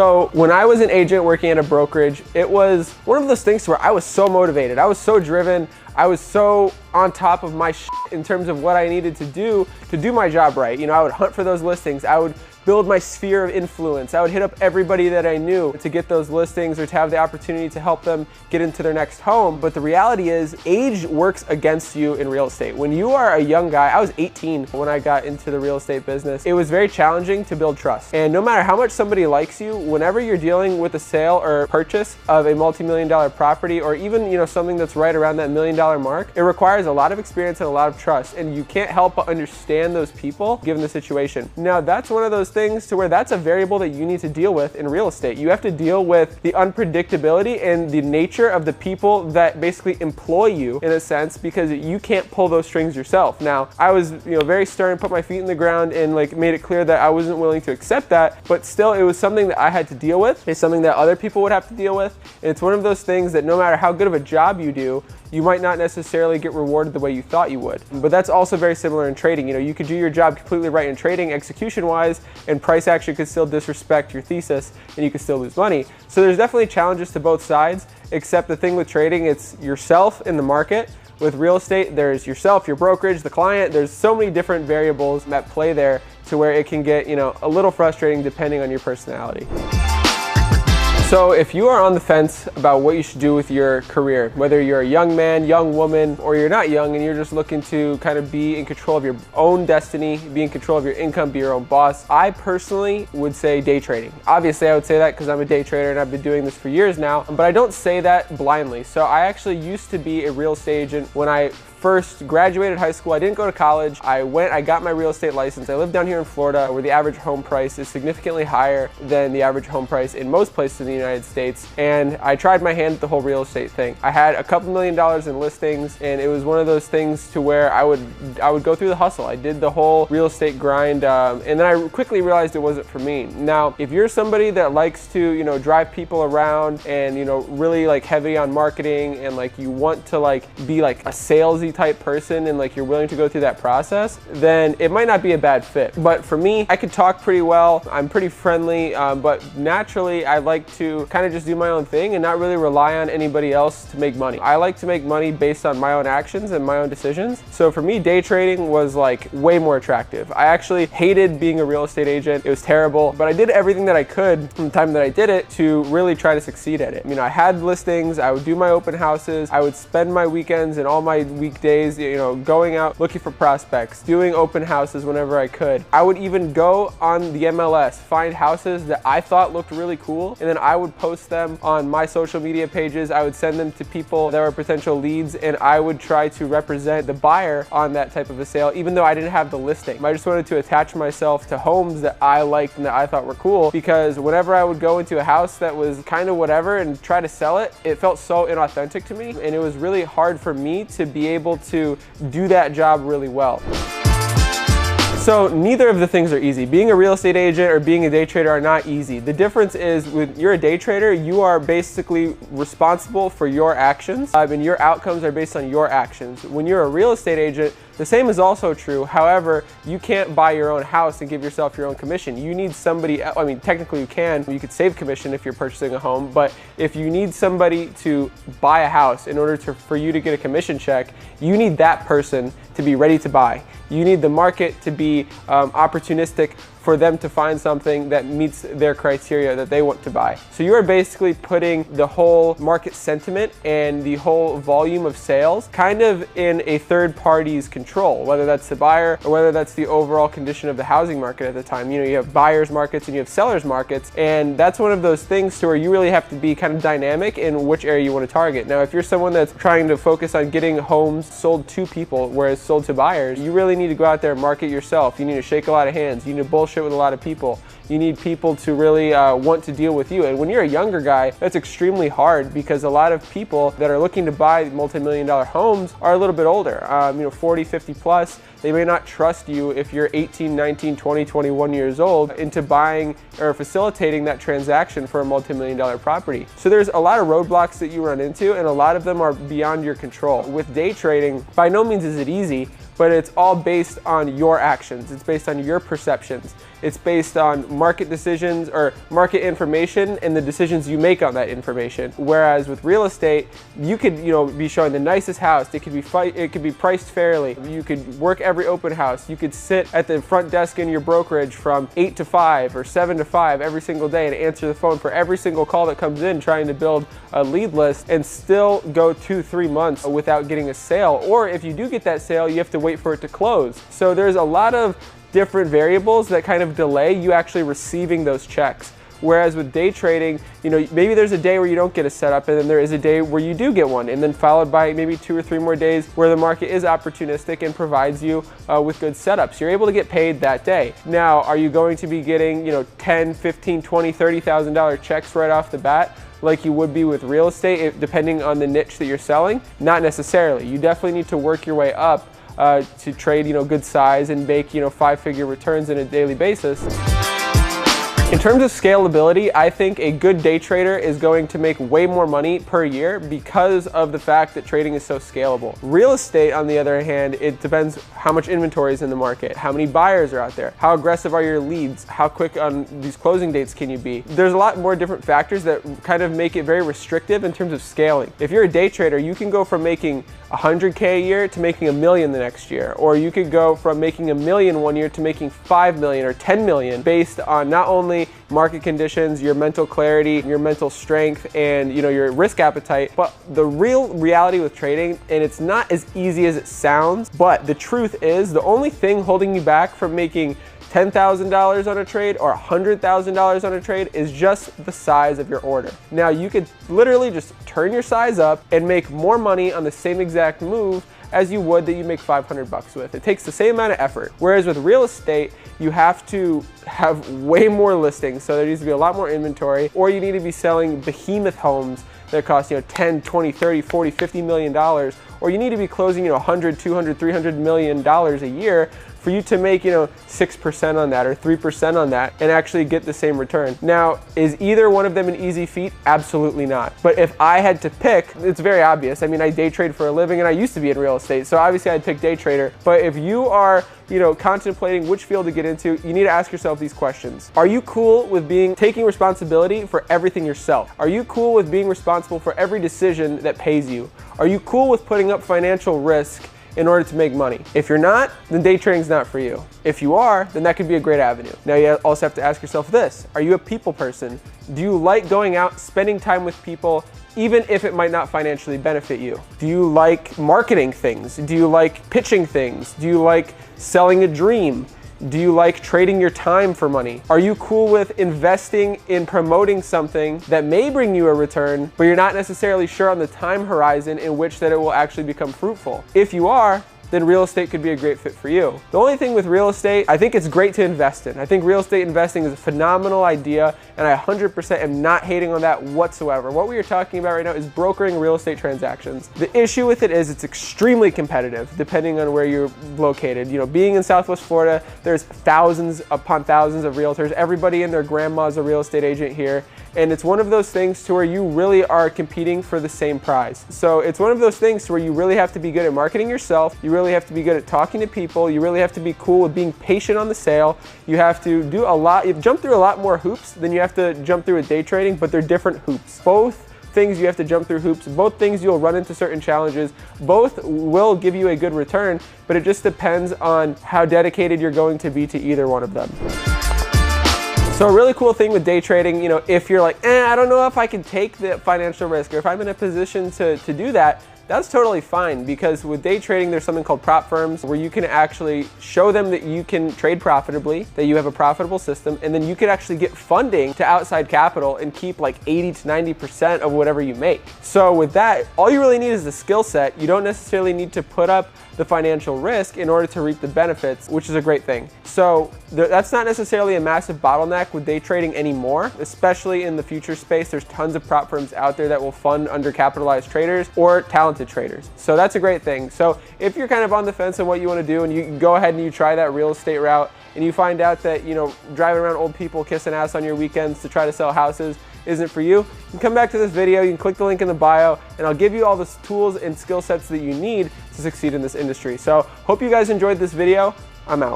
So when I was an agent working at a brokerage, it was one of those things where I was so motivated. I was so driven. I was so on top of my shit in terms of what I needed to do my job right. You know, I would hunt for those listings. I would build my sphere of influence. I would hit up everybody that I knew to get those listings or to have the opportunity to help them get into their next home. But the reality is age works against you in real estate. When you are a young guy, I was 18 when I got into the real estate business. It was very challenging to build trust. And no matter how much somebody likes you, whenever you're dealing with a sale or purchase of a multi-million-dollar property, or even, you know, something that's right around that $1 million mark, it requires a lot of experience and a lot of trust. And you can't help but understand those people given the situation. Now, that's one of those things to where that's a variable that you need to deal with in real estate. You have to deal with the unpredictability and the nature of the people that basically employ you in a sense, because you can't pull those strings yourself. Now, I was, you know, very stern, put my feet in the ground and like made it clear that I wasn't willing to accept that, but still it was something that I had to deal with. It's something that other people would have to deal with. And it's one of those things that no matter how good of a job you do, you might not necessarily get rewarded the way you thought you would. But that's also very similar in trading. You know, you could do your job completely right in trading, execution-wise, and price action could still disrespect your thesis, and you could still lose money. So there's definitely challenges to both sides, except the thing with trading, it's yourself in the market. With real estate, there's yourself, your brokerage, the client. There's so many different variables that play there to where it can get, you know, a little frustrating depending on your personality. So if you are on the fence about what you should do with your career, whether you're a young man, young woman, or you're not young and you're just looking to kind of be in control of your own destiny, be in control of your income, be your own boss, I personally would say day trading. Obviously, I would say that because I'm a day trader and I've been doing this for years now, but I don't say that blindly. So I actually used to be a real estate agent when I first graduated high school. I didn't go to college. I got my real estate license. I live down here in Florida where the average home price is significantly higher than the average home price in most places in the United States. And I tried my hand at the whole real estate thing. I had a couple $1 million in listings, and it was one of those things to where I would go through the hustle. I did the whole real estate grind, and then I quickly realized it wasn't for me. Now, if you're somebody that likes to, you know, drive people around and, you know, really like heavy on marketing and like you want to like be like a salesy type person and like you're willing to go through that process, then it might not be a bad fit. But for me, I could talk pretty well. I'm pretty friendly, but naturally I like to kind of just do my own thing and not really rely on anybody else to make money. I like to make money based on my own actions and my own decisions. So for me, day trading was like way more attractive. I actually hated being a real estate agent. It was terrible, but I did everything that I could from the time that I did it to really try to succeed at it. You know, I had listings, I would do my open houses, I would spend my weekends and all my weekdays, you know, going out looking for prospects, doing open houses whenever I could. I would even go on the MLS, find houses that I thought looked really cool, and then I would post them on my social media pages. I would send them to people that were potential leads, and I would try to represent the buyer on that type of a sale, even though I didn't have the listing. I just wanted to attach myself to homes that I liked and that I thought were cool, because whenever I would go into a house that was kind of whatever and try to sell it, it felt so inauthentic to me, and it was really hard for me to be able to do that job really well. So neither of the things are easy. Being a real estate agent or being a day trader are not easy. The difference is when you're a day trader, you are basically responsible for your actions, and your outcomes are based on your actions. When you're a real estate agent, the same is also true. However, you can't buy your own house and give yourself your own commission. You need somebody, I mean, technically you can. You could save commission if you're purchasing a home, but if you need somebody to buy a house in order for you to get a commission check, you need that person to be ready to buy. You need the market to be opportunistic for them to find something that meets their criteria that they want to buy. So you are basically putting the whole market sentiment and the whole volume of sales kind of in a third party's control, whether that's the buyer or whether that's the overall condition of the housing market at the time. You know, you have buyers markets and you have sellers markets, and that's one of those things to where you really have to be kind of dynamic in which area you want to target. Now, if you're someone that's trying to focus on getting homes sold to people, whereas sold to buyers, you really need to go out there and market yourself. You need to shake a lot of hands. You need to bullshit with a lot of people. You need people to really want to deal with you. And when you're a younger guy, that's extremely hard because a lot of people that are looking to buy multi-million-dollar homes are a little bit older, you know, 40, 50 plus. They may not trust you if you're 18, 19, 20, 21 years old into buying or facilitating that transaction for a multi-million-dollar property. So there's a lot of roadblocks that you run into, and a lot of them are beyond your control. With day trading, by no means is it easy, but it's all based on your actions. It's based on your perceptions. It's based on market decisions or market information and the decisions you make on that information. Whereas with real estate, you could, be showing the nicest house. It could be priced fairly. You could work every open house. You could sit at the front desk in your brokerage from 8 to 5 or 7 to 5 every single day and answer the phone for every single call that comes in trying to build a lead list, and still go 2-3 months without getting a sale. Or if you do get that sale, you have to wait for it to close. So there's a lot of different variables that kind of delay you actually receiving those checks. Whereas with day trading, maybe there's a day where you don't get a setup, and then there is a day where you do get one, and then followed by maybe 2 or 3 more days where the market is opportunistic and provides you with good setups. You're able to get paid that day. Now, are you going to be getting, $10, $15, $20, $30,000 checks right off the bat like you would be with real estate, depending on the niche that you're selling? Not necessarily. You definitely need to work your way up to trade, good size and make, 5-figure returns on a daily basis. In terms of scalability, I think a good day trader is going to make way more money per year because of the fact that trading is so scalable. Real estate, on the other hand, it depends how much inventory is in the market, how many buyers are out there, how aggressive are your leads, how quick on these closing dates can you be. There's a lot more different factors that kind of make it very restrictive in terms of scaling. If you're a day trader, you can go from making $100K a year to making $1 million the next year, or you could go from making $1 million one year to making $5 million or $10 million based on not only market conditions, your mental clarity, your mental strength, and your risk appetite. But the real reality with trading, and it's not as easy as it sounds, but the truth is the only thing holding you back from making $10,000 on a trade or $100,000 on a trade is just the size of your order. Now, you could literally just turn your size up and make more money on the same exact move as you would that you make 500 bucks with. It takes the same amount of effort. Whereas with real estate, you have to have way more listings, so there needs to be a lot more inventory, or you need to be selling behemoth homes that cost 10, 20, 30, 40, 50 million dollars, or you need to be closing 100, 200, 300 million dollars a year for you to make 6% on that or 3% on that and actually get the same return. Now, is either one of them an easy feat? Absolutely not. But if I had to pick, it's very obvious. I mean, I day trade for a living and I used to be in real estate, so obviously I'd pick day trader. But if you are contemplating which field to get into, you need to ask yourself these questions. Are you cool with taking responsibility for everything yourself? Are you cool with being responsible for every decision that pays you? Are you cool with putting up financial risk in order to make money? If you're not, then day trading's not for you. If you are, then that could be a great avenue. Now, you also have to ask yourself this: are you a people person? Do you like going out, spending time with people, even if it might not financially benefit you? Do you like marketing things? Do you like pitching things? Do you like selling a dream? Do you like trading your time for money? Are you cool with investing in promoting something that may bring you a return, but you're not necessarily sure on the time horizon in which that it will actually become fruitful? If you are, then real estate could be a great fit for you. The only thing with real estate, I think it's great to invest in. I think real estate investing is a phenomenal idea, and I 100% am not hating on that whatsoever. What we are talking about right now is brokering real estate transactions. The issue with it is it's extremely competitive depending on where you're located. Being in Southwest Florida, there's thousands upon thousands of realtors. Everybody and their grandma's a real estate agent here. And it's one of those things to where you really are competing for the same prize. So it's one of those things to where you really have to be good at marketing yourself. You really have to be good at talking to people. You really have to be cool with being patient on the sale. You have to do a lot. You jump through a lot more hoops than you have to jump through with day trading, but they're different hoops. Both things you have to jump through hoops. Both things you'll run into certain challenges. Both will give you a good return, but it just depends on how dedicated you're going to be to either one of them. So a really cool thing with day trading, if you're like, I don't know if I can take the financial risk, or if I'm in a position to do that, that's totally fine, because with day trading, there's something called prop firms where you can actually show them that you can trade profitably, that you have a profitable system, and then you can actually get funding to outside capital and keep like 80 to 90% of whatever you make. So with that, all you really need is the skill set. You don't necessarily need to put up the financial risk in order to reap the benefits, which is a great thing. So that's not necessarily a massive bottleneck with day trading anymore, especially in the future space. There's tons of prop firms out there that will fund undercapitalized traders or talented traders. So that's a great thing. So if you're kind of on the fence on what you want to do, and you can go ahead and you try that real estate route, and you find out that, driving around old people kissing ass on your weekends to try to sell houses isn't for you, you can come back to this video, you can click the link in the bio, and I'll give you all the tools and skill sets that you need to succeed in this industry. So hope you guys enjoyed this video. I'm out.